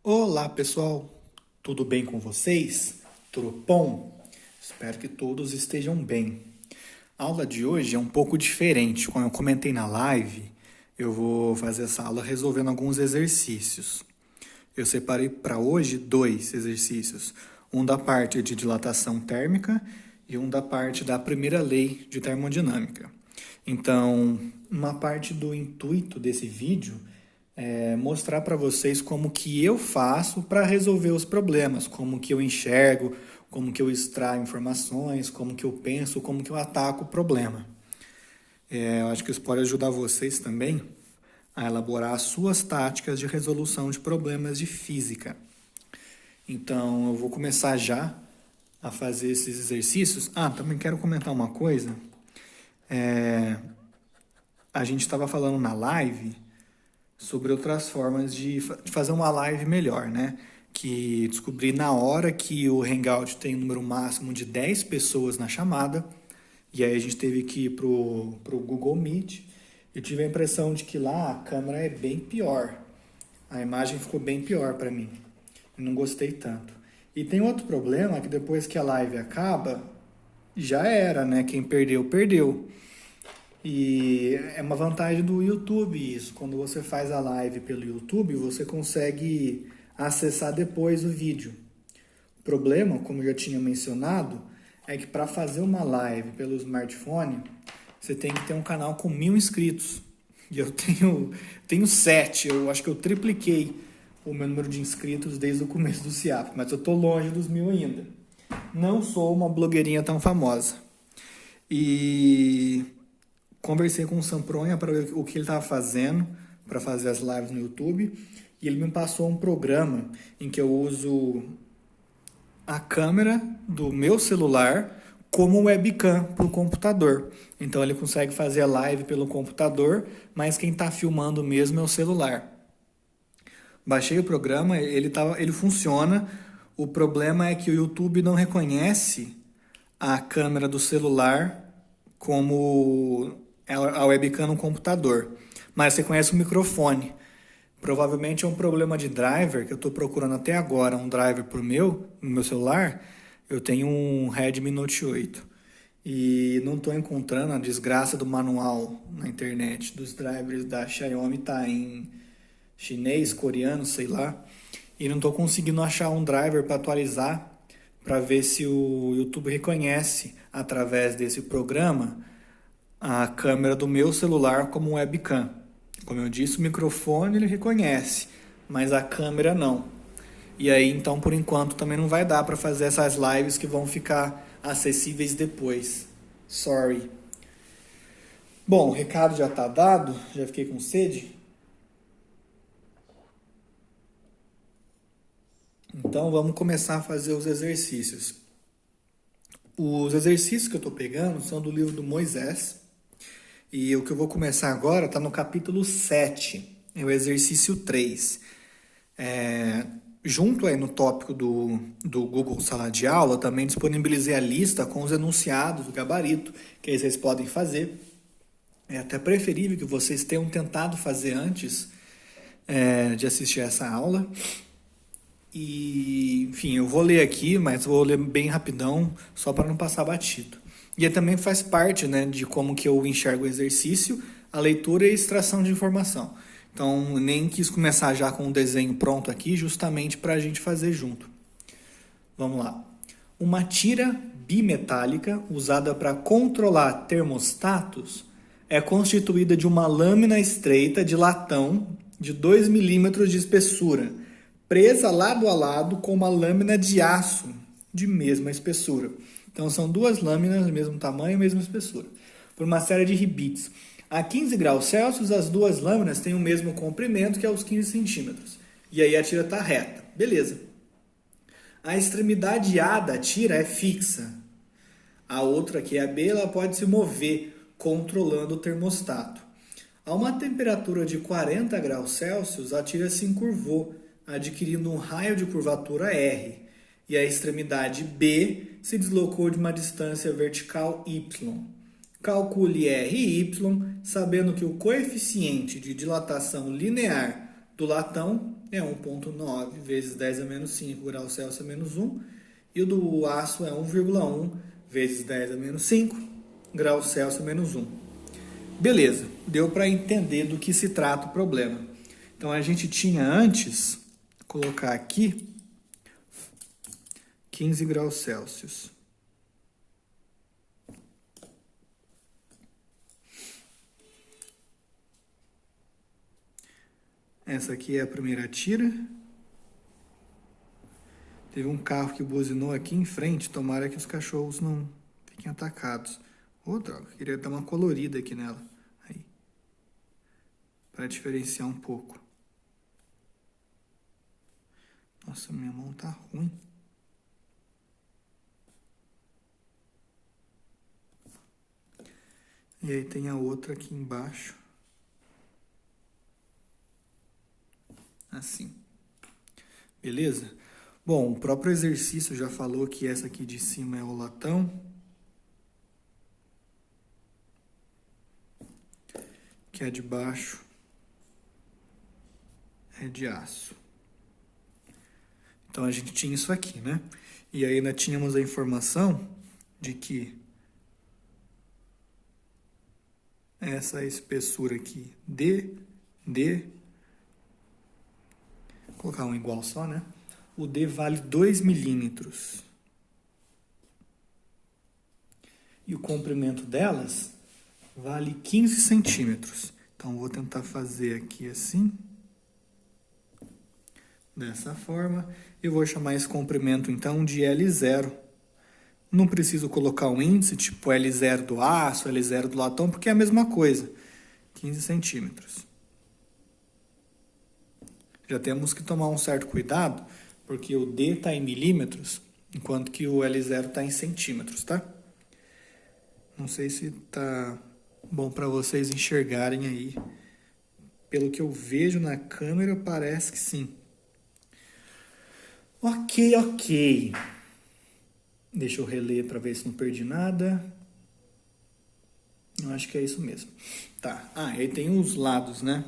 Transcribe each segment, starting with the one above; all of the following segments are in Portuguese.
Olá pessoal, tudo bem com vocês? Tudo bom? Espero que todos estejam bem. A aula de hoje é um pouco diferente. Como eu comentei na live, eu vou fazer essa aula resolvendo alguns exercícios. Eu separei para hoje dois exercícios, um da parte de dilatação térmica e um da parte da primeira lei de termodinâmica. Então, uma parte do intuito desse vídeo é mostrar para vocês como que eu faço para resolver os problemas, como que eu enxergo, como que eu extraio informações, como que eu penso, como que eu ataco o problema. Eu acho que isso pode ajudar vocês também a elaborar as suas táticas de resolução de problemas de física. Então, eu vou começar já a fazer esses exercícios. Também quero comentar uma coisa. A gente estava falando na live sobre outras formas de fazer uma live melhor, né? Que descobri na hora que o Hangout tem um número máximo de 10 pessoas na chamada, e aí a gente teve que ir pro Google Meet. Eu tive a impressão de que lá a câmera é bem pior. A imagem ficou bem pior para mim. Eu não gostei tanto. E tem outro problema que depois que a live acaba, já era, né? Quem perdeu, perdeu. E é uma vantagem do YouTube isso. Quando você faz a live pelo YouTube, você consegue acessar depois o vídeo. O problema, como eu já tinha mencionado, é que para fazer uma live pelo smartphone, você tem que ter um canal com 1.000 inscritos. E eu tenho 7, eu acho que eu tripliquei o meu número de inscritos desde o começo do CIAP, mas eu tô longe dos 1.000 ainda. Não sou uma blogueirinha tão famosa. E conversei com o Sampronha para ver o que ele estava fazendo para fazer as lives no YouTube. E ele me passou um programa em que eu uso a câmera do meu celular como webcam para o computador. Então ele consegue fazer a live pelo computador, mas quem está filmando mesmo é o celular. Baixei o programa, ele funciona. O problema é que o YouTube não reconhece a câmera do celular como a webcam no computador. Mas você conhece o microfone. Provavelmente é um problema de driver que eu estou procurando até agora, um driver no meu celular. Eu tenho um Redmi Note 8 e não estou encontrando. A desgraça do manual na internet dos drivers da Xiaomi está em chinês, coreano, sei lá, e não estou conseguindo achar um driver para atualizar para ver se o YouTube reconhece através desse programa a câmera do meu celular como webcam. Como eu disse, o microfone ele reconhece, mas a câmera não. E aí, então, por enquanto, também não vai dar para fazer essas lives que vão ficar acessíveis depois. Sorry. Bom, o recado já está dado, já fiquei com sede. Então, vamos começar a fazer os exercícios. Os exercícios que eu estou pegando são do livro do Moisés. E o que eu vou começar agora está no capítulo 7, é o exercício 3. Junto aí no tópico do Google Sala de Aula, também disponibilizei a lista com os enunciados, o gabarito, que aí vocês podem fazer. É até preferível que vocês tenham tentado fazer antes de assistir essa aula. E, enfim, eu vou ler aqui, mas vou ler bem rapidão, só para não passar batido. E também faz parte, né, de como que eu enxergo o exercício, a leitura e a extração de informação. Então, nem quis começar já com o desenho pronto aqui, justamente para a gente fazer junto. Vamos lá. Uma tira bimetálica usada para controlar termostatos é constituída de uma lâmina estreita de latão de 2 milímetros de espessura, presa lado a lado com uma lâmina de aço de mesma espessura. Então são duas lâminas do mesmo tamanho e mesma espessura, por uma série de ribites. A 15 graus Celsius, as duas lâminas têm o mesmo comprimento, que é os 15 centímetros. E aí a tira está reta. Beleza. A extremidade A da tira é fixa. A outra, que é a B, ela pode se mover, controlando o termostato. A uma temperatura de 40 graus Celsius, a tira se encurvou, adquirindo um raio de curvatura R. E a extremidade B se deslocou de uma distância vertical y. Calcule R e y, sabendo que o coeficiente de dilatação linear do latão é 1,9 vezes 10 a menos 5 graus Celsius a menos 1. E o do aço é 1,1 vezes 10 a menos 5 graus Celsius a menos 1. Beleza, deu para entender do que se trata o problema. Então a gente tinha antes, vou colocar aqui, 15 graus Celsius. Essa aqui é a primeira tira. Teve um carro que buzinou aqui em frente. Tomara que os cachorros não fiquem atacados. Ô, droga, queria dar uma colorida aqui nela. Aí. Para diferenciar um pouco. Nossa, minha mão tá ruim. E aí tem a outra aqui embaixo. Assim. Beleza? Bom, o próprio exercício já falou que essa aqui de cima é o latão. Que a de baixo é de aço. Então a gente tinha isso aqui, né? E aí nós tínhamos a informação de que essa espessura aqui, D, vou colocar um igual só, né? O D vale 2 milímetros. E o comprimento delas vale 15 centímetros. Então, vou tentar fazer aqui assim. Dessa forma. Eu vou chamar esse comprimento, então, de L0. Não preciso colocar um índice, tipo L0 do aço, L0 do latão, porque é a mesma coisa. 15 centímetros. Já temos que tomar um certo cuidado, porque o D está em milímetros, enquanto que o L0 está em centímetros, tá? Não sei se tá bom para vocês enxergarem aí. Pelo que eu vejo na câmera, parece que sim. Ok. Deixa eu reler para ver se não perdi nada. Eu acho que é isso mesmo. Tá. E aí tem os lados, né?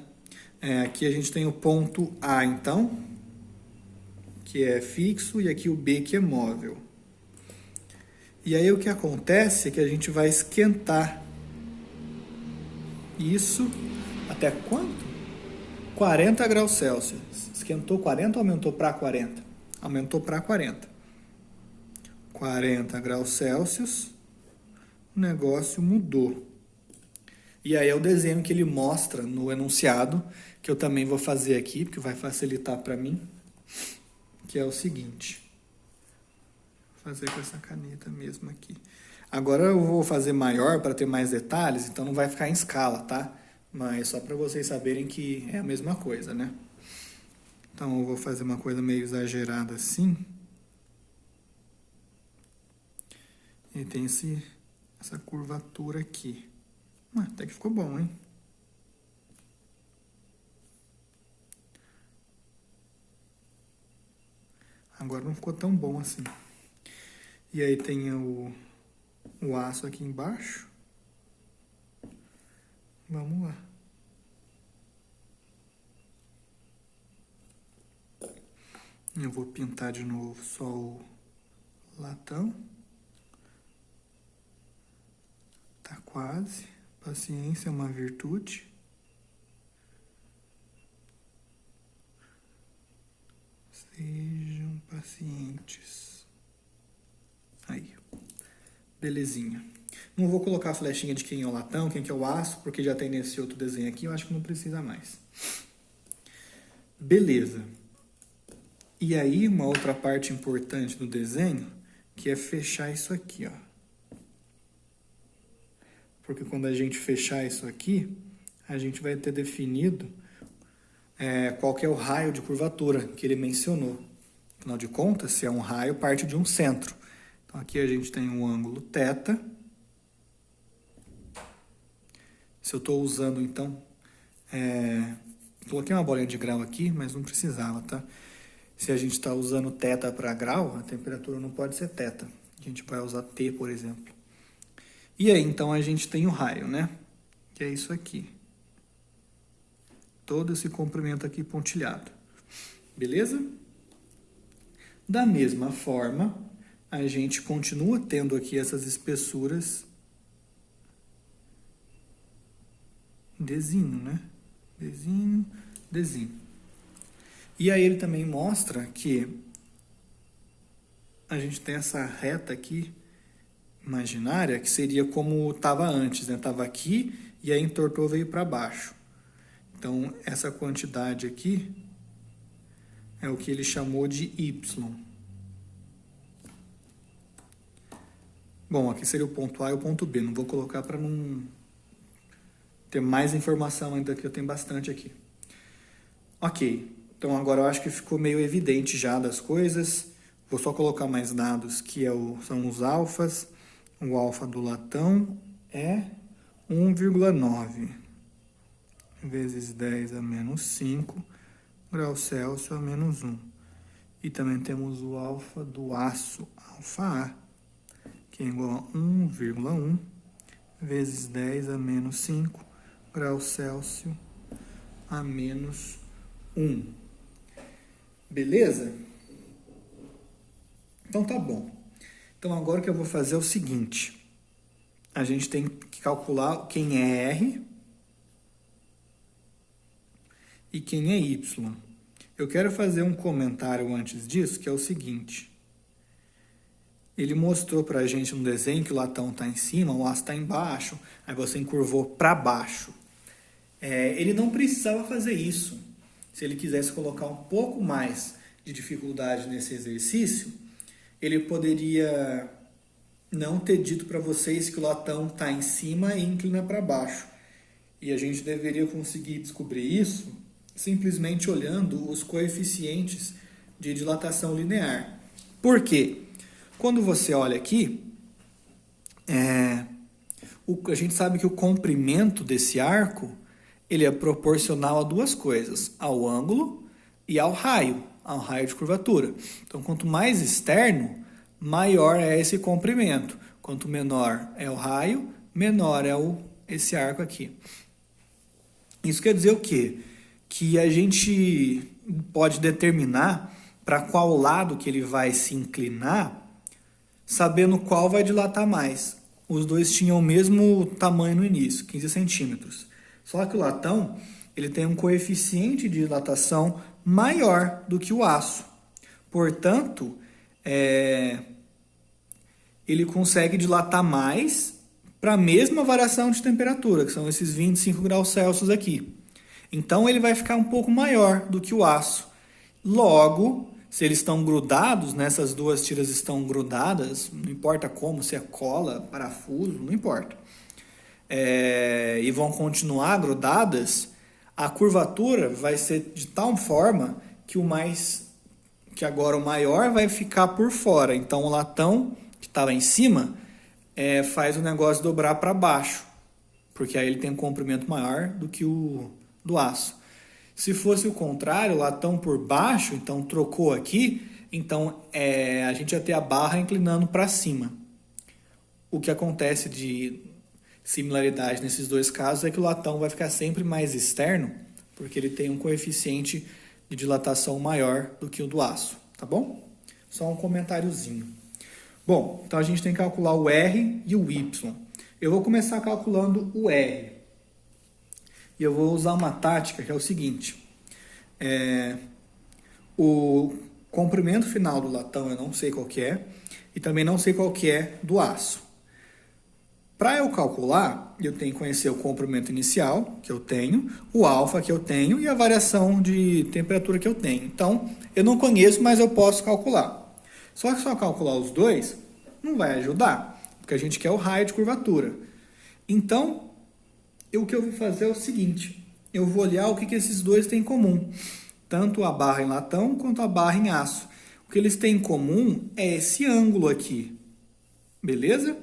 Aqui a gente tem o ponto A, então, que é fixo, e aqui o B, que é móvel. E aí o que acontece é que a gente vai esquentar isso até quanto? 40 graus Celsius. Esquentou 40 ou aumentou para 40? Aumentou para 40. 40 graus Celsius, o negócio mudou. E aí é o desenho que ele mostra no enunciado, que eu também vou fazer aqui, porque vai facilitar para mim, que é o seguinte. Vou fazer com essa caneta mesmo aqui. Agora eu vou fazer maior para ter mais detalhes, então não vai ficar em escala, tá? Mas só para vocês saberem que é a mesma coisa, né? Então eu vou fazer uma coisa meio exagerada assim. E tem essa curvatura aqui. Até que ficou bom, hein? Agora não ficou tão bom assim. E aí tem o aço aqui embaixo. Vamos lá. Eu vou pintar de novo só o latão. Tá quase. Paciência é uma virtude. Sejam pacientes. Aí. Belezinha. Não vou colocar a flechinha de quem é o latão, quem que é o aço, porque já tem nesse outro desenho aqui, eu acho que não precisa mais. Beleza. E aí, uma outra parte importante do desenho, que é fechar isso aqui, ó. Porque quando a gente fechar isso aqui, a gente vai ter definido qual que é o raio de curvatura que ele mencionou. Afinal de contas, se é um raio, parte de um centro. Então, aqui a gente tem um ângulo θ. Se eu estou usando, então... coloquei uma bolinha de grau aqui, mas não precisava, tá? Se a gente está usando θ para grau, a temperatura não pode ser θ. A gente vai usar T, por exemplo. E aí, então, a gente tem o raio, né? Que é isso aqui. Todo esse comprimento aqui pontilhado. Beleza? Da mesma forma, a gente continua tendo aqui essas espessuras Dzinho, né? Dzinho, Dzinho. E aí ele também mostra que a gente tem essa reta aqui imaginária, que seria como estava antes, né? Estava aqui e aí entortou, veio para baixo. Então, essa quantidade aqui é o que ele chamou de Y. Bom, aqui seria o ponto A e o ponto B. Não vou colocar para não ter mais informação ainda, que eu tenho bastante aqui. Ok, então agora eu acho que ficou meio evidente já das coisas. Vou só colocar mais dados, que são os alfas. O alfa do latão é 1,9 vezes 10 a menos 5 graus Celsius a menos 1. E também temos o alfa do aço, alfa A, que é igual a 1,1 vezes 10 a menos 5 graus Celsius a menos 1. Beleza? Então tá bom. Então agora o que eu vou fazer é o seguinte. A gente tem que calcular quem é R e quem é Y. Eu quero fazer um comentário antes disso, que é o seguinte. Ele mostrou pra gente no desenho que o latão está em cima, o aço está embaixo, aí você encurvou para baixo. Ele não precisava fazer isso. Se ele quisesse colocar um pouco mais de dificuldade nesse exercício, ele poderia não ter dito para vocês que o latão está em cima e inclina para baixo. E a gente deveria conseguir descobrir isso simplesmente olhando os coeficientes de dilatação linear. Por quê? Quando você olha aqui, a gente sabe que o comprimento desse arco ele é proporcional a duas coisas, ao ângulo e ao raio de curvatura. Então, quanto mais externo, maior é esse comprimento. Quanto menor é o raio, menor é esse arco aqui. Isso quer dizer o quê? Que a gente pode determinar para qual lado que ele vai se inclinar, sabendo qual vai dilatar mais. Os dois tinham o mesmo tamanho no início, 15 centímetros. Só que o latão ele tem um coeficiente de dilatação maior do que o aço. Portanto, ele consegue dilatar mais para a mesma variação de temperatura, que são esses 25 graus Celsius aqui. Então, ele vai ficar um pouco maior do que o aço. Logo, se eles estão grudados, essas duas tiras estão grudadas, não importa como, se é cola, parafuso, não importa. E vão continuar grudadas, a curvatura vai ser de tal forma que agora o maior vai ficar por fora. Então, o latão que estava em cima faz o negócio dobrar para baixo, porque aí ele tem um comprimento maior do que o do aço. Se fosse o contrário, o latão por baixo, então trocou aqui, então a gente ia ter a barra inclinando para cima. O que acontece de similaridade nesses dois casos é que o latão vai ficar sempre mais externo, porque ele tem um coeficiente de dilatação maior do que o do aço, tá bom? Só um comentáriozinho. Bom, então a gente tem que calcular o R e o Y. Eu vou começar calculando o R. E eu vou usar uma tática que é o seguinte. O comprimento final do latão eu não sei qual que é, e também não sei qual que é do aço. Para eu calcular, eu tenho que conhecer o comprimento inicial que eu tenho, o alfa que eu tenho e a variação de temperatura que eu tenho. Então, eu não conheço, mas eu posso calcular. Só que só calcular os dois não vai ajudar, porque a gente quer o raio de curvatura. Então, o que eu vou fazer é o seguinte, eu vou olhar o que esses dois têm em comum, tanto a barra em latão quanto a barra em aço. O que eles têm em comum é esse ângulo aqui, beleza?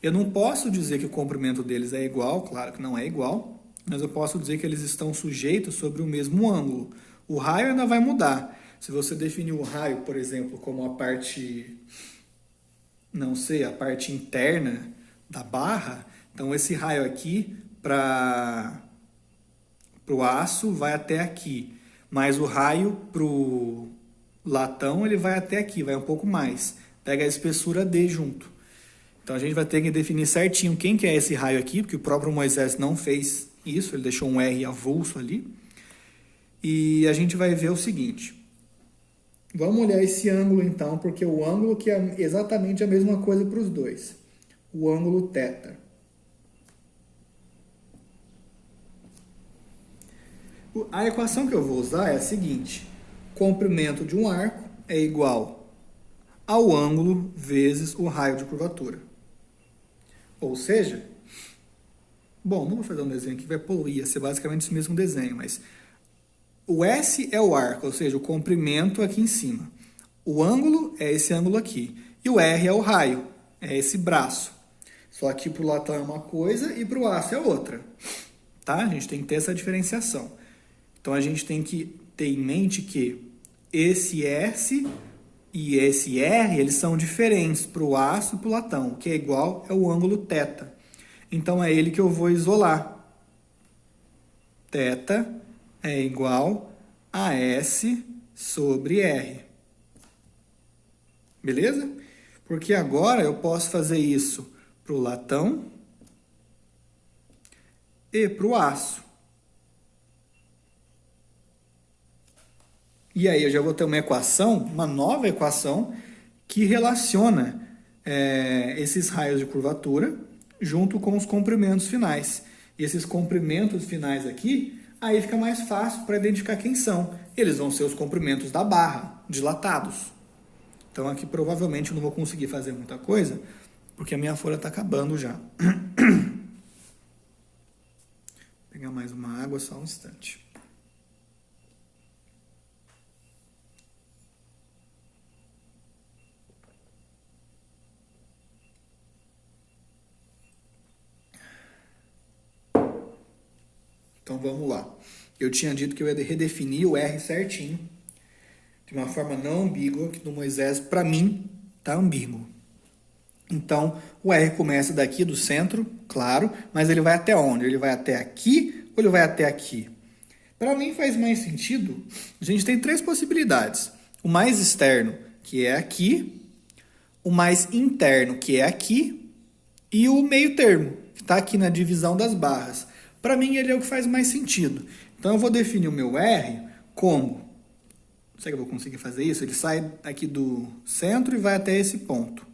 Eu não posso dizer que o comprimento deles é igual, claro que não é igual, mas eu posso dizer que eles estão sujeitos sobre o mesmo ângulo. O raio ainda vai mudar. Se você definir o raio, por exemplo, como a parte, não sei, a parte interna da barra, então esse raio aqui para o aço vai até aqui. mas o raio para o latão ele vai até aqui, vai um pouco mais. Pega a espessura D junto. Então a gente vai ter que definir certinho quem que é esse raio aqui, porque o próprio Moisés não fez isso, ele deixou um R avulso ali. E a gente vai ver o seguinte. Vamos olhar esse ângulo então, porque o ângulo que é exatamente a mesma coisa para os dois. O ângulo θ. A equação que eu vou usar é a seguinte. Comprimento de um arco é igual ao ângulo vezes o raio de curvatura. Ou seja, bom, não vou fazer um desenho aqui que vai poluir, ia ser basicamente esse mesmo desenho, mas o S é o arco, ou seja, o comprimento aqui em cima. O ângulo é esse ângulo aqui. E o R é o raio, é esse braço. Só que para o latão é uma coisa e para o aço é outra. Tá? A gente tem que ter essa diferenciação. Então a gente tem que ter em mente que esse S e esse R, eles são diferentes para o aço e para o latão. O que é igual é o ângulo θ. Então é ele que eu vou isolar. θ é igual a S sobre R. Beleza? Porque agora eu posso fazer isso para o latão e para o aço. E aí eu já vou ter uma equação, uma nova equação, que relaciona esses raios de curvatura junto com os comprimentos finais. E esses comprimentos finais aqui, aí fica mais fácil para identificar quem são. Eles vão ser os comprimentos da barra, dilatados. Então aqui provavelmente eu não vou conseguir fazer muita coisa, porque a minha folha está acabando já. Vou pegar mais uma água, só um instante. Então vamos lá. Eu tinha dito que eu ia redefinir o R certinho, de uma forma não ambígua, que no Moisés, para mim, tá ambíguo. Então, o R começa daqui do centro, claro, mas ele vai até onde? Ele vai até aqui ou ele vai até aqui? Para mim faz mais sentido, a gente tem três possibilidades. O mais externo, que é aqui, o mais interno, que é aqui, e o meio termo, que está aqui na divisão das barras. Para mim, ele é o que faz mais sentido. Então, eu vou definir o meu R como... Será que eu vou conseguir fazer isso? Ele sai aqui do centro e vai até esse ponto.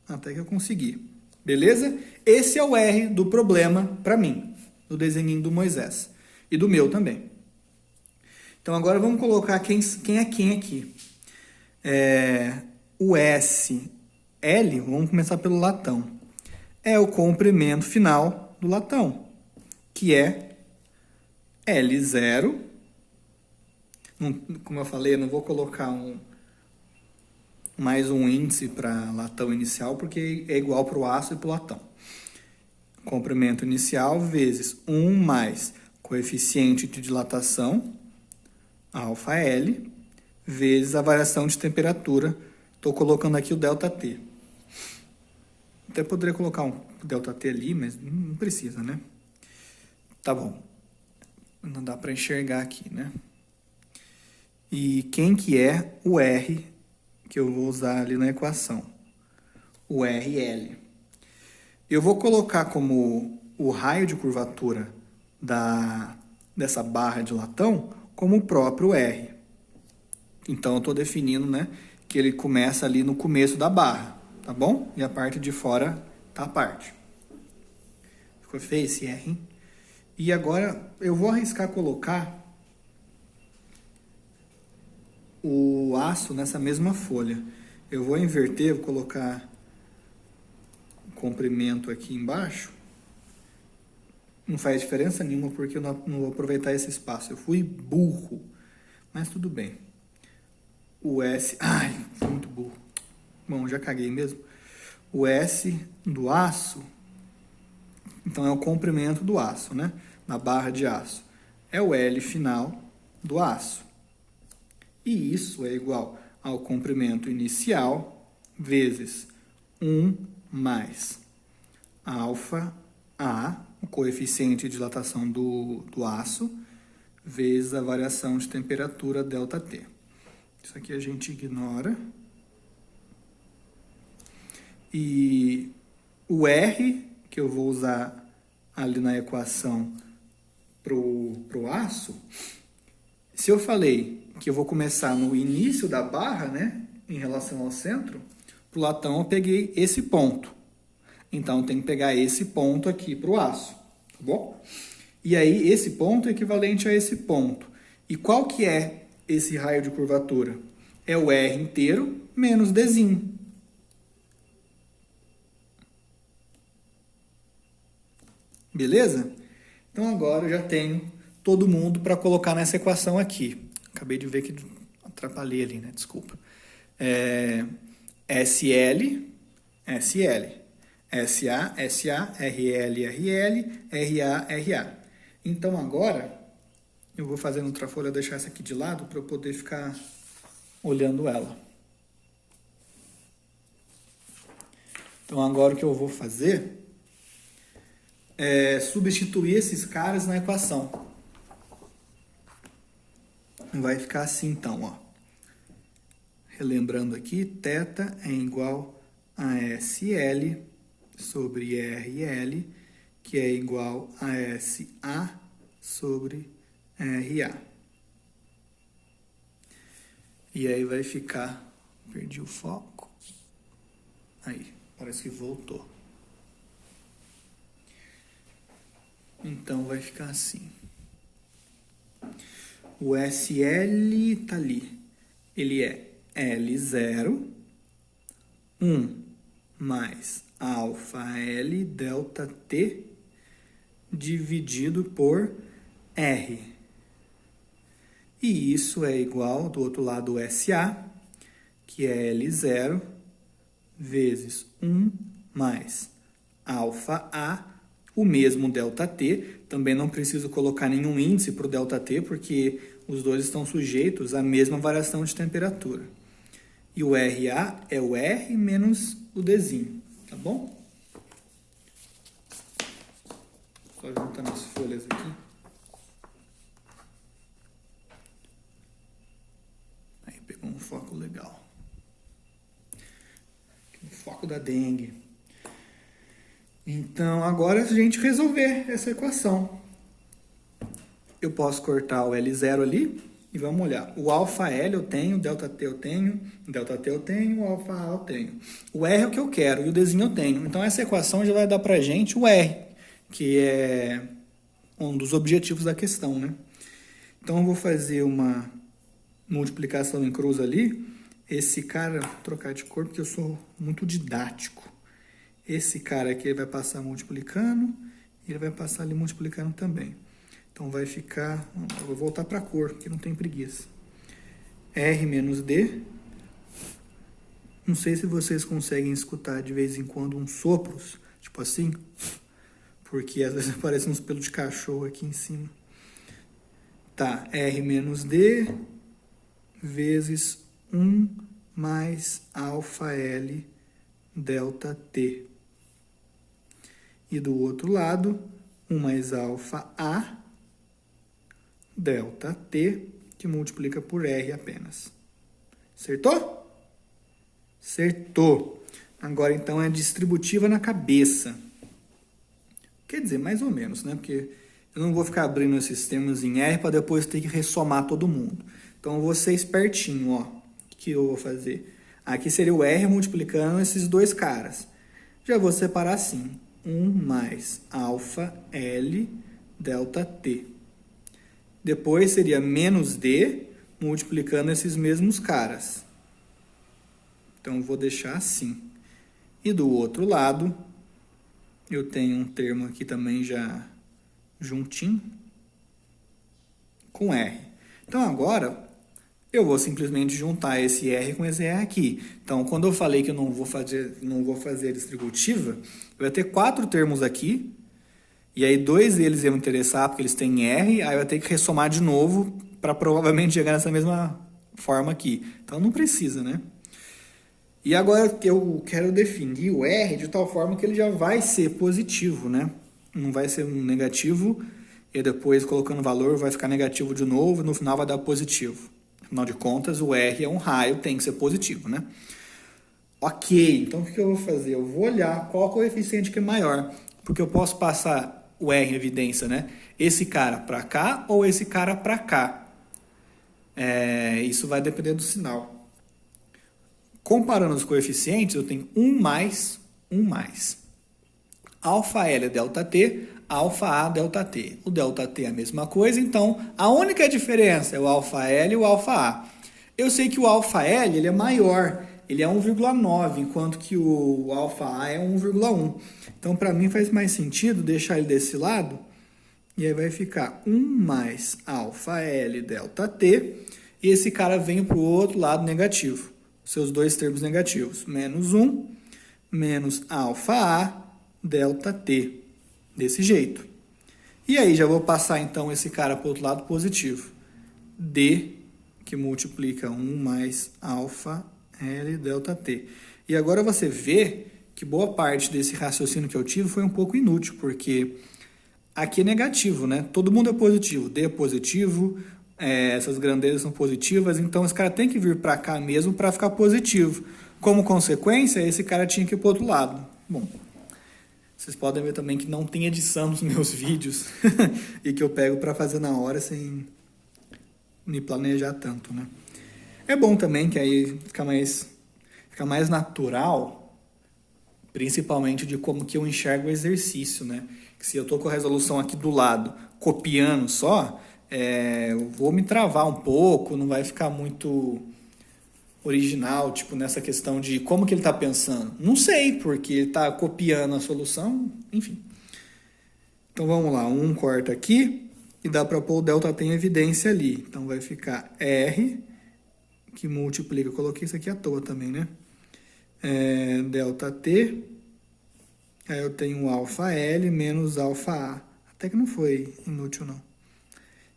Até que eu consegui. Beleza? Esse é o R do problema para mim, do desenho do Moisés. E do meu também. Então, agora vamos colocar quem é quem aqui. O S, L, vamos começar pelo latão. É o comprimento final do latão, que é L0. Como eu falei, eu não vou colocar mais um índice para latão inicial, porque é igual para o aço e para o latão. Comprimento inicial vezes 1 mais coeficiente de dilatação, αL, vezes a variação de temperatura. Estou colocando aqui o ΔT. Até poderia colocar um ΔT ali, mas não precisa, né? Tá bom. Não dá para enxergar aqui, né? E quem que é o R que eu vou usar ali na equação? O RL. Eu vou colocar como o raio de curvatura dessa barra de latão como o próprio R. Então, eu estou definindo, né, que ele começa ali no começo da barra, tá bom? E a parte de fora tá a parte. Ficou feio esse R, hein? E agora, eu vou arriscar colocar o aço nessa mesma folha. Eu vou inverter, vou colocar o comprimento aqui embaixo. Não faz diferença nenhuma porque eu não vou aproveitar esse espaço. Eu fui burro, mas tudo bem. O S... Ai, fui muito burro. Bom, já caguei mesmo. O S do aço, então é o comprimento do aço, né? Na barra de aço. É o L final do aço. E isso é igual ao comprimento inicial vezes 1 mais alfa A, o coeficiente de dilatação do aço, vezes a variação de temperatura ΔT. Isso aqui a gente ignora. E o R, que eu vou usar ali na equação pro aço, se eu falei que eu vou começar no início da barra, né, em relação ao centro, pro latão eu peguei esse ponto. Então, eu tenho que pegar esse ponto aqui pro aço, tá bom? E aí, esse ponto é equivalente a esse ponto. E qual que é esse raio de curvatura? É o R inteiro menos Dzinho. Beleza? Então, agora eu já tenho todo mundo para colocar nessa equação aqui. Acabei de ver que atrapalhei ali, né? Desculpa. SL, SL. SA, SA, RL, RL, RA, RA. Então, agora, eu vou fazer outra folha, deixar essa aqui de lado para eu poder ficar olhando ela. Então, agora o que eu vou fazer é substituir esses caras na equação. Vai ficar assim, então, ó. Relembrando aqui, θ é igual a SL sobre RL, que é igual a SA sobre RA. E aí vai ficar... Perdi o foco. Aí, parece que voltou. Então, vai ficar assim. O SL tá ali. Ele é L0, 1 mais alfa L delta T dividido por R. E isso é igual, do outro lado, o SA, que é L0 vezes 1 mais alfa A, o mesmo ΔT. Também não preciso colocar nenhum índice para o ΔT, porque os dois estão sujeitos à mesma variação de temperatura. E o RA é o R menos o Dzinho, tá bom? Só juntando as folhas aqui. Aí pegou um foco legal. O foco da dengue. Então, agora a gente resolver essa equação. Eu posso cortar o L0 ali e vamos olhar. O alfa L eu tenho, o ΔT eu tenho, o ΔT eu tenho, o alfa A eu tenho. O R é o que eu quero e o Dzinho eu tenho. Então, essa equação já vai dar pra gente o R, que é um dos objetivos da questão, né? Então, eu vou fazer uma multiplicação em cruz ali. Esse cara, vou trocar de cor porque eu sou muito didático. Esse cara aqui ele vai passar multiplicando e ele vai passar ali multiplicando também. Então, vai ficar... Eu vou voltar para a cor, porque não tem preguiça. R menos D. Não sei se vocês conseguem escutar de vez em quando uns sopros, tipo assim, porque às vezes aparecem uns pelos de cachorro aqui em cima. Tá, R menos D vezes 1 mais alfa L delta T. E do outro lado, 1 mais alfa A delta T, que multiplica por R apenas. Acertou? Acertou. Agora, então, é distributiva na cabeça. Quer dizer, mais ou menos, né? Porque eu não vou ficar abrindo esses termos em R para depois ter que ressomar todo mundo. Então, eu vou ser espertinho, ó. O que eu vou fazer? Aqui seria o R multiplicando esses dois caras. Já vou separar assim. 1 mais alfa L delta T. Depois seria menos D multiplicando esses mesmos caras. Então, vou deixar assim. E do outro lado, eu tenho um termo aqui também já juntinho com R. Então, agora, eu vou simplesmente juntar esse R com esse R aqui. Então, quando eu falei que eu não vou fazer a distributiva, eu ia ter 4 termos aqui, e aí 2 deles iam me interessar porque eles têm R, aí eu ia ter que ressomar de novo para provavelmente chegar nessa mesma forma aqui. Então, não precisa, né? E agora eu quero definir o R de tal forma que ele já vai ser positivo, né? Não vai ser um negativo, e depois colocando valor vai ficar negativo de novo, e no final vai dar positivo. Afinal de contas, o R é um raio, tem que ser positivo, né? Ok, então o que eu vou fazer? Eu vou olhar qual coeficiente que é maior, porque eu posso passar o R em evidência, né? Esse cara para cá ou esse cara para cá. Isso vai depender do sinal. Comparando os coeficientes, eu tenho 1 mais, 1 mais. Alfa L é delta T, alfa A delta T. O delta T é a mesma coisa, então a única diferença é o alfa L e o alfa A. Eu sei que o alfa L ele é maior, ele é 1,9, enquanto que o alfa A é 1,1. Então, para mim, faz mais sentido deixar ele desse lado, e aí vai ficar 1 mais alfa L delta T, e esse cara vem para o outro lado negativo, seus dois termos negativos, menos 1, menos alfa A delta T, desse jeito. E aí já vou passar então esse cara para o outro lado positivo, D, que multiplica 1 mais alfa L delta T. E agora você vê que boa parte desse raciocínio que eu tive foi um pouco inútil, porque aqui é negativo, né? Todo mundo é positivo, D é positivo, essas grandezas são positivas, então esse cara tem que vir para cá mesmo para ficar positivo. Como consequência, esse cara tinha que ir para o outro lado. Bom, vocês podem ver também que não tem edição nos meus vídeos e que eu pego para fazer na hora sem me planejar tanto, né? É bom também que aí fica mais natural, principalmente de como que eu enxergo o exercício, né? Que se eu tô com a resolução aqui do lado, copiando só, eu vou me travar um pouco, não vai ficar muito original, tipo, nessa questão de como que ele está pensando. Não sei, porque ele está copiando a solução, enfim. Então, vamos lá, 1 corta aqui, e dá para pôr o delta T em evidência ali. Então, vai ficar R, que multiplica, eu coloquei isso aqui à toa também, né? Delta T, aí eu tenho alfa L menos alfa A. Até que não foi inútil, não.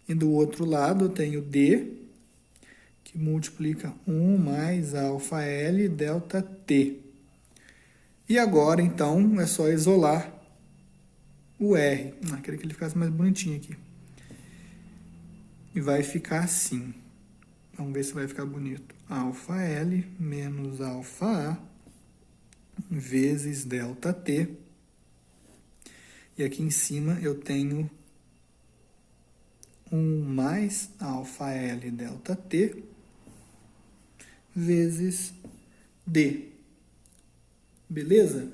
E do outro lado eu tenho D, que multiplica 1 mais alfa L delta T. E agora, então, é só isolar o R. Queria que ele ficasse mais bonitinho aqui. E vai ficar assim. Vamos ver se vai ficar bonito. Alfa L menos alfa A vezes delta T. E aqui em cima eu tenho 1 mais alfa L delta T vezes D. Beleza?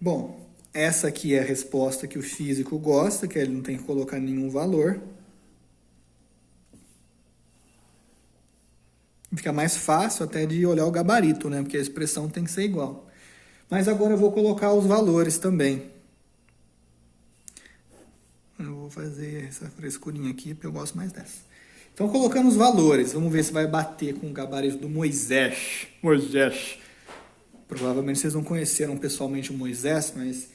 Bom, essa aqui é a resposta que o físico gosta, que ele não tem que colocar nenhum valor. Fica mais fácil até de olhar o gabarito, né? Porque a expressão tem que ser igual. Mas agora eu vou colocar os valores também. Eu vou fazer essa frescurinha aqui, porque eu gosto mais dessa. Então, colocando os valores, vamos ver se vai bater com o gabarito do Moisés. Provavelmente vocês não conheceram pessoalmente o Moisés, mas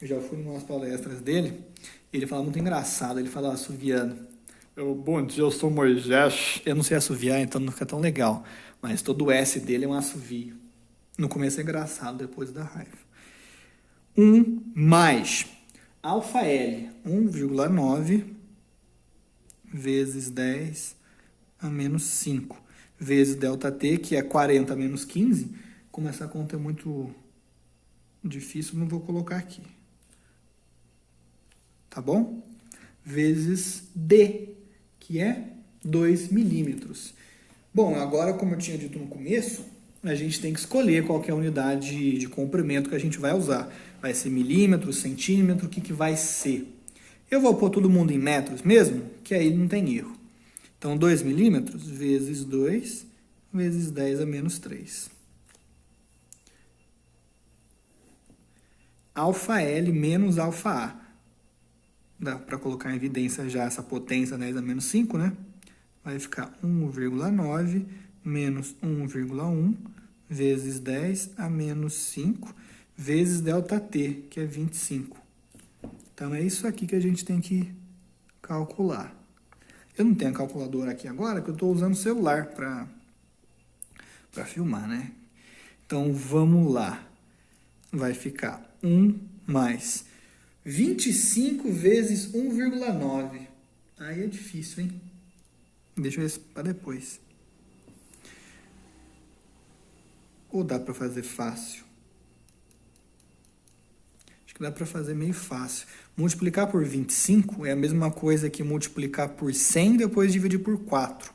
eu já fui em umas palestras dele. Ele fala muito engraçado, ele fala assoviando. Bom dia, eu sou Moisés. Eu não sei assoviar, então não fica tão legal. Mas todo o S dele é um assovio. No começo é engraçado, depois dá raiva. 1 mais alfa L, 1,9 vezes 10 a menos 5, vezes delta T, que é 40 menos 15. Como essa conta é muito difícil, não vou colocar aqui. Tá bom? Vezes D, que é 2 milímetros. Bom, agora, como eu tinha dito no começo, a gente tem que escolher qual que é a unidade de comprimento que a gente vai usar. Vai ser milímetro, centímetro, o que vai ser? Eu vou pôr todo mundo em metros mesmo, que aí não tem erro. Então, 2 milímetros vezes 2 vezes 10 a menos 3. Alfa L menos alfa A. Dá para colocar em evidência já essa potência 10 a menos 5, né? Vai ficar 1,9 menos 1,1 vezes 10 a menos 5 vezes delta T, que é 25. Então, é isso aqui que a gente tem que calcular. Eu não tenho a calculadora aqui agora, porque eu estou usando o celular para filmar, né? Então, vamos lá. Vai ficar 1 mais 25 vezes 1,9. Aí é difícil, hein? Deixa eu ver para depois. Ou dá para fazer fácil? Acho que dá para fazer meio fácil. Multiplicar por 25 é a mesma coisa que multiplicar por 100 e depois dividir por 4.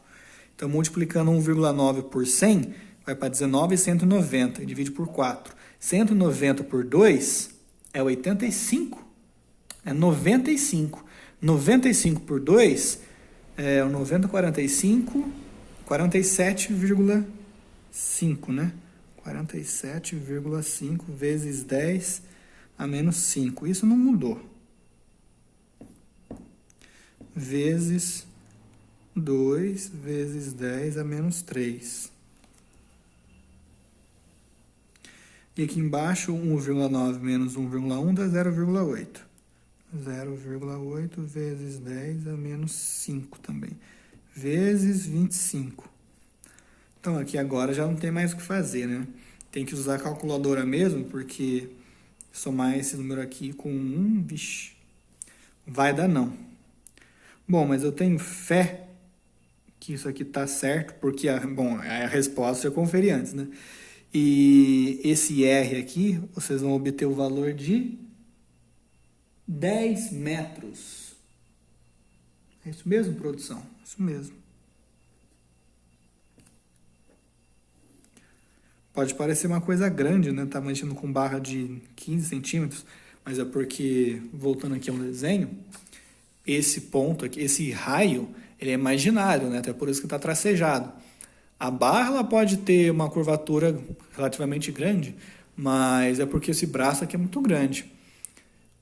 Então, multiplicando 1,9 por 100, vai para 19,190 e divide por 4. 190 por 2 é 85. É 95. 95 por 2 é o 90, 45, 47,5, né? 47,5 vezes 10 a menos 5. Isso não mudou. Vezes 2 vezes 10 a menos 3. E aqui embaixo, 1,9 menos 1,1 dá 0,8. 0,8 vezes 10 a menos 5 também. Vezes 25. Então, aqui agora já não tem mais o que fazer, né? Tem que usar a calculadora mesmo, porque somar esse número aqui com 1, vixe, vai dar não. Bom, mas eu tenho fé que isso aqui tá certo, porque, a resposta eu conferi antes, né? E esse R aqui, vocês vão obter o valor de 10 metros. É isso mesmo, produção? Isso mesmo. Pode parecer uma coisa grande, né? Tá mexendo com barra de 15 centímetros, mas é porque, voltando aqui ao desenho, esse ponto aqui, esse raio, ele é imaginário, né? Até por isso que está tracejado. A barra ela pode ter uma curvatura relativamente grande, mas é porque esse braço aqui é muito grande.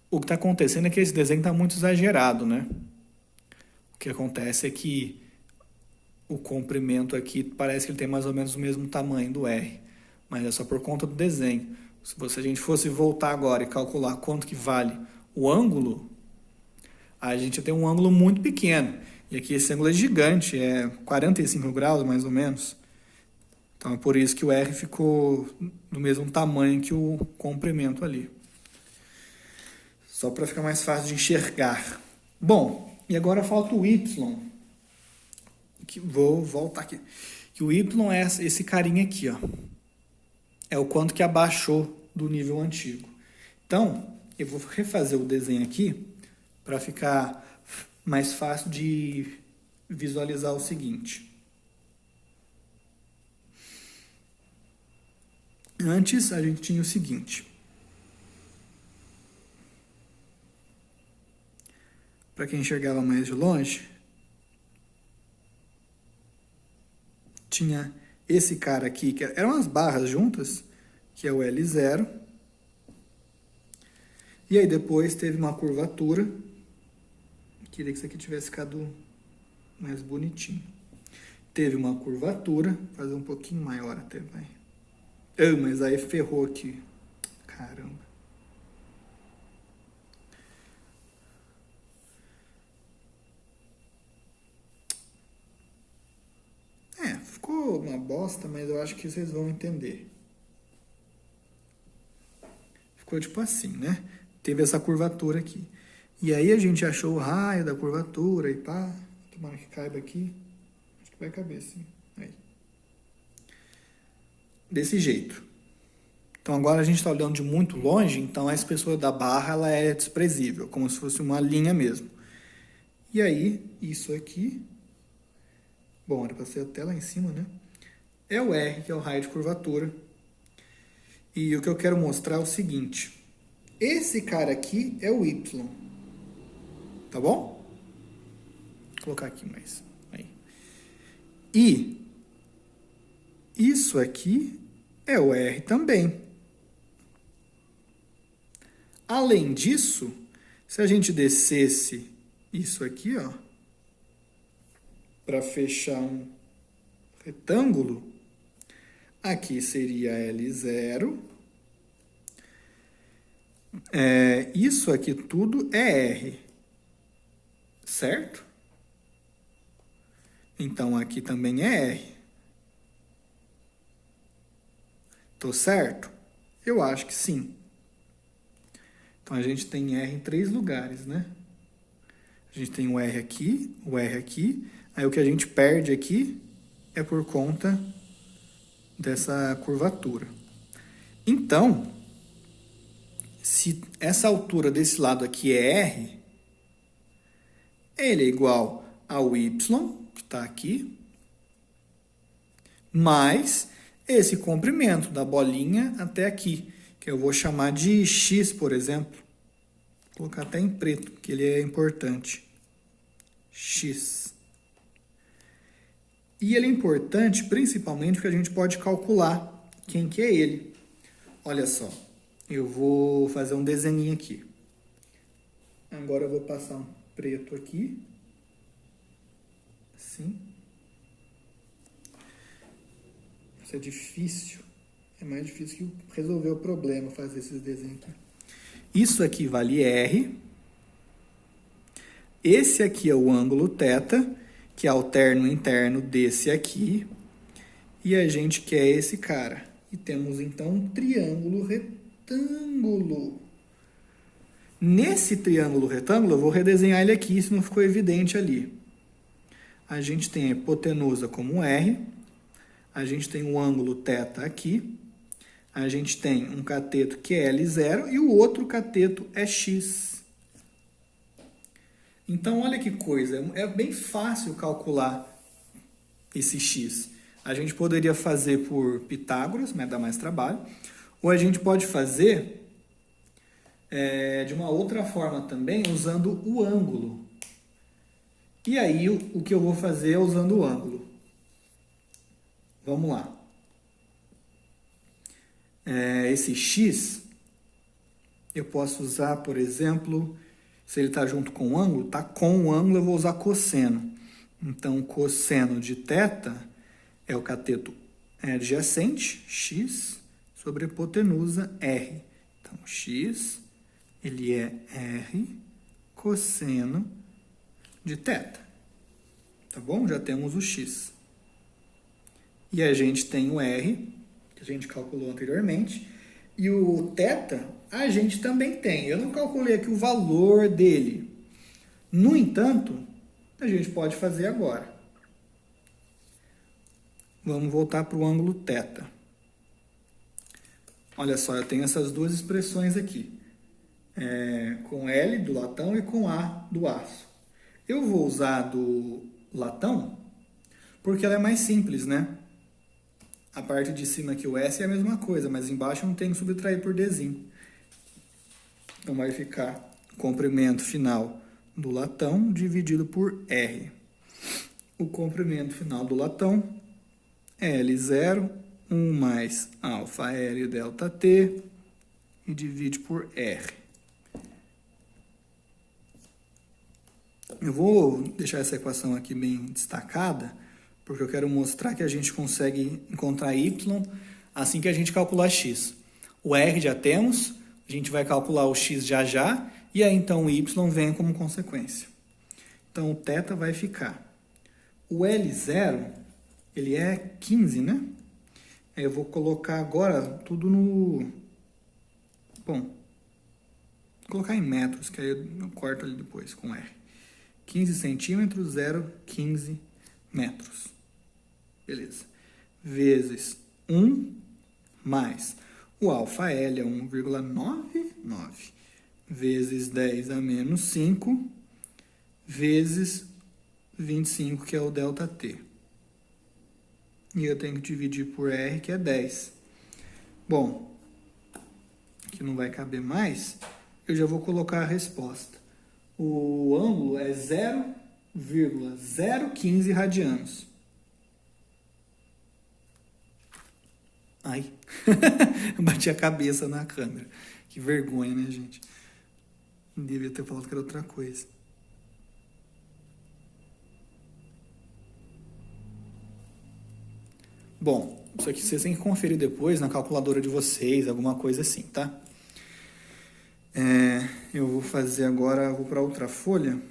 O que está acontecendo é que esse desenho está muito exagerado, né? O que acontece é que o comprimento aqui parece que ele tem mais ou menos o mesmo tamanho do R, mas é só por conta do desenho. Se a gente fosse voltar agora e calcular quanto que vale o ângulo, a gente tem um ângulo muito pequeno. E aqui esse ângulo é gigante, é 45 graus mais ou menos. Então é por isso que o R ficou do mesmo tamanho que o comprimento ali. Só para ficar mais fácil de enxergar. Bom, e agora falta o Y. Vou voltar aqui. Que o Y é esse carinha aqui, ó. É o quanto que abaixou do nível antigo. Então, eu vou refazer o desenho aqui para ficar mais fácil de visualizar o seguinte. Antes, a gente tinha o seguinte. Para quem enxergava mais de longe, tinha esse cara aqui, que eram as barras juntas, que é o L0. E aí depois teve uma curvatura. Queria que isso aqui tivesse ficado mais bonitinho. Teve uma curvatura, vou fazer um pouquinho maior até, vai. Mas aí ferrou aqui. Caramba. Ficou uma bosta, mas eu acho que vocês vão entender. Ficou tipo assim, né? Teve essa curvatura aqui. E aí a gente achou o raio da curvatura e pá. Tomara que caiba aqui. Acho que vai caber, sim. Aí. Desse jeito. Então agora a gente está olhando de muito longe, então a espessura da barra ela é desprezível, como se fosse uma linha mesmo. E aí, isso aqui, bom, era para ser até lá em cima, né? É o R, que é o raio de curvatura. E o que eu quero mostrar é o seguinte. Esse cara aqui é o Y. Tá bom? Vou colocar aqui mais. Aí. E isso aqui é o R também. Além disso, se a gente descesse isso aqui, ó, para fechar um retângulo, aqui seria L0. Isso aqui tudo é R, certo? Então, aqui também é R. Tô certo? Eu acho que sim. Então, a gente tem R em 3 lugares, né? A gente tem o R aqui. Aí, o que a gente perde aqui é por conta dessa curvatura. Então, se essa altura desse lado aqui é R, ele é igual ao Y, que está aqui, mais esse comprimento da bolinha até aqui, que eu vou chamar de X, por exemplo. Vou colocar até em preto, porque ele é importante. X. E ele é importante principalmente porque a gente pode calcular quem que é ele. Olha só, eu vou fazer um desenho aqui. Agora eu vou passar um preto aqui. Assim. Isso é difícil. É mais difícil que resolver o problema fazer esses desenhos aqui. Isso aqui vale R. Esse aqui é o ângulo θ, que é o terno interno desse aqui. E a gente quer esse cara. E temos, então, um triângulo retângulo. Nesse triângulo retângulo, eu vou redesenhar ele aqui, se não ficou evidente ali. A gente tem a hipotenusa como R. A gente tem o ângulo θ aqui. A gente tem um cateto que é L0 e o outro cateto é X. Então, olha que coisa. É bem fácil calcular esse X. A gente poderia fazer por Pitágoras, mas dá mais trabalho. Ou a gente pode fazer de uma outra forma também, usando o ângulo. E aí, o que eu vou fazer é usando o ângulo. Vamos lá. Esse X, eu posso usar, por exemplo, se ele está junto com o ângulo, está com o ângulo, eu vou usar cosseno. Então, cosseno de θ é o cateto adjacente, X, sobre a hipotenusa R. Então, X, ele é R cosseno de θ. Tá bom? Já temos o X. E a gente tem o R, que a gente calculou anteriormente. E o θ, a gente também tem. Eu não calculei aqui o valor dele. No entanto, a gente pode fazer agora. Vamos voltar para o ângulo θ. Olha só, eu tenho essas duas expressões aqui. Com L do latão e com A do aço. Eu vou usar do latão porque ela é mais simples, né? A parte de cima aqui, o S, é a mesma coisa, mas embaixo eu não tenho que subtrair por Dzinho. Então, vai ficar o comprimento final do latão dividido por R. O comprimento final do latão é L0, 1 mais alfa L delta T, e divide por R. Eu vou deixar essa equação aqui bem destacada, porque eu quero mostrar que a gente consegue encontrar Y assim que a gente calcular X. O R já temos, a gente vai calcular o X já, e aí então o Y vem como consequência. Então o θ vai ficar. O L0, ele é 15, né? Eu vou colocar agora tudo no... Bom, vou colocar em metros, que aí eu corto ali depois com R. 15 centímetros, 0,15 metros. Beleza. Vezes 1 mais o alfa L é 1,99 vezes 10 a menos 5 vezes 25, que é o delta T. E eu tenho que dividir por R, que é 10. Bom, aqui não vai caber mais, eu já vou colocar a resposta. O ângulo é 0,015 radianos. Ai, bati a cabeça na câmera. Que vergonha, né, gente? Não devia ter falado que era outra coisa. Bom, isso aqui vocês têm que conferir depois na calculadora de vocês, alguma coisa assim, tá? Eu vou fazer agora, vou para outra folha.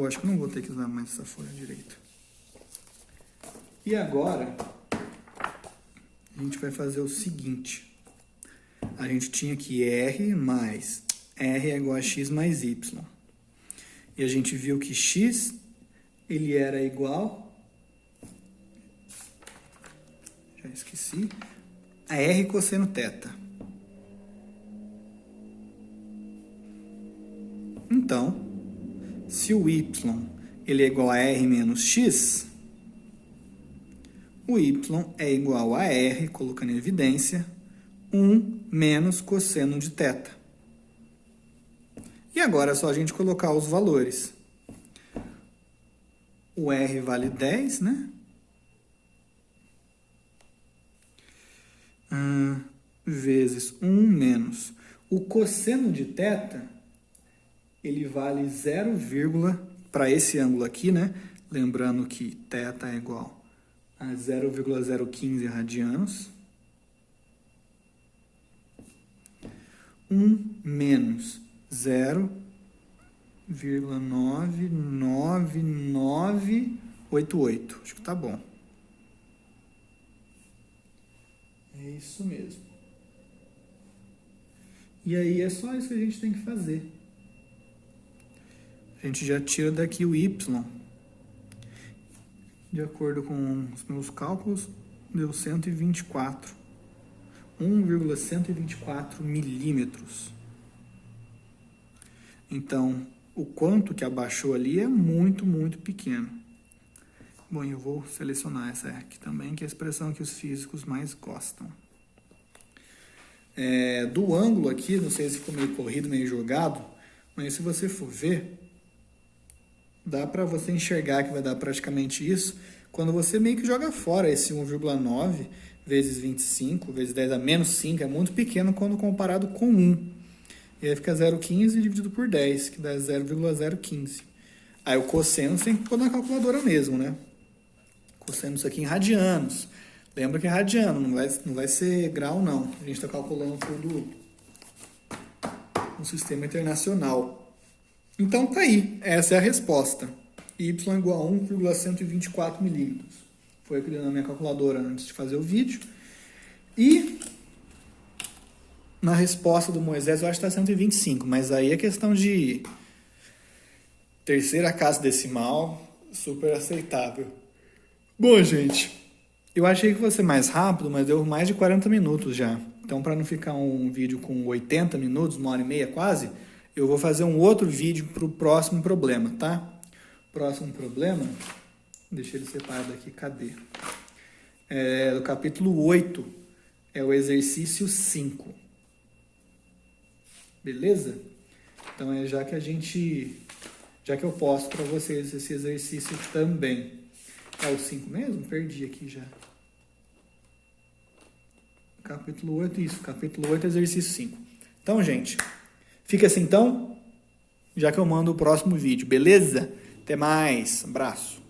Acho que não vou ter que usar mais essa folha direito. E agora, a gente vai fazer o seguinte. A gente tinha aqui R mais R é igual a x mais y. E a gente viu que x ele era igual, já esqueci, a R cosseno θ. Então, se o y ele é igual a R menos x, o y é igual a R, colocando em evidência, 1 menos cosseno de θ. E agora é só a gente colocar os valores. O R vale 10, né? Vezes 1 menos. O cosseno de θ, ele vale 0, para esse ângulo aqui, né? Lembrando que θ é igual a 0,015 radianos. 1 menos 0,99988. Acho que tá bom. É isso mesmo. E aí é só isso que a gente tem que fazer. A gente já tira daqui o y. De acordo com os meus cálculos, deu 124. 1,124 milímetros. Então, o quanto que abaixou ali é muito, muito pequeno. Bom, eu vou selecionar essa aqui também, que é a expressão que os físicos mais gostam. Do ângulo aqui, não sei se ficou meio corrido, meio jogado, mas se você for ver, dá para você enxergar que vai dar praticamente isso quando você meio que joga fora esse 1,9 vezes 25, vezes 10 a menos 5, é muito pequeno quando comparado com 1. E aí fica 0,15 dividido por 10, que dá 0,015. Aí o cosseno você tem que pôr na calculadora mesmo, né? Cosseno isso aqui em radianos. Lembra que é radiano, não vai ser grau, não. A gente está calculando tudo no sistema internacional. Então tá aí, essa é a resposta. Y igual a 1,124 milímetros. Foi o que deu na minha calculadora antes de fazer o vídeo. E na resposta do Moisés eu acho que está 125, mas aí é questão de terceira casa decimal, super aceitável. Bom, gente, eu achei que fosse mais rápido, mas deu mais de 40 minutos já. Então, para não ficar um vídeo com 80 minutos, 1h30 quase, eu vou fazer um outro vídeo para o próximo problema, tá? Próximo problema, deixa ele separado aqui, cadê? Do capítulo 8, é o exercício 5. Beleza? Então, já que eu posto para vocês esse exercício também. É o 5 mesmo? Perdi aqui já. Capítulo 8, isso. Capítulo 8, exercício 5. Então, gente, fica assim então, já que eu mando o próximo vídeo, beleza? Até mais. Abraço.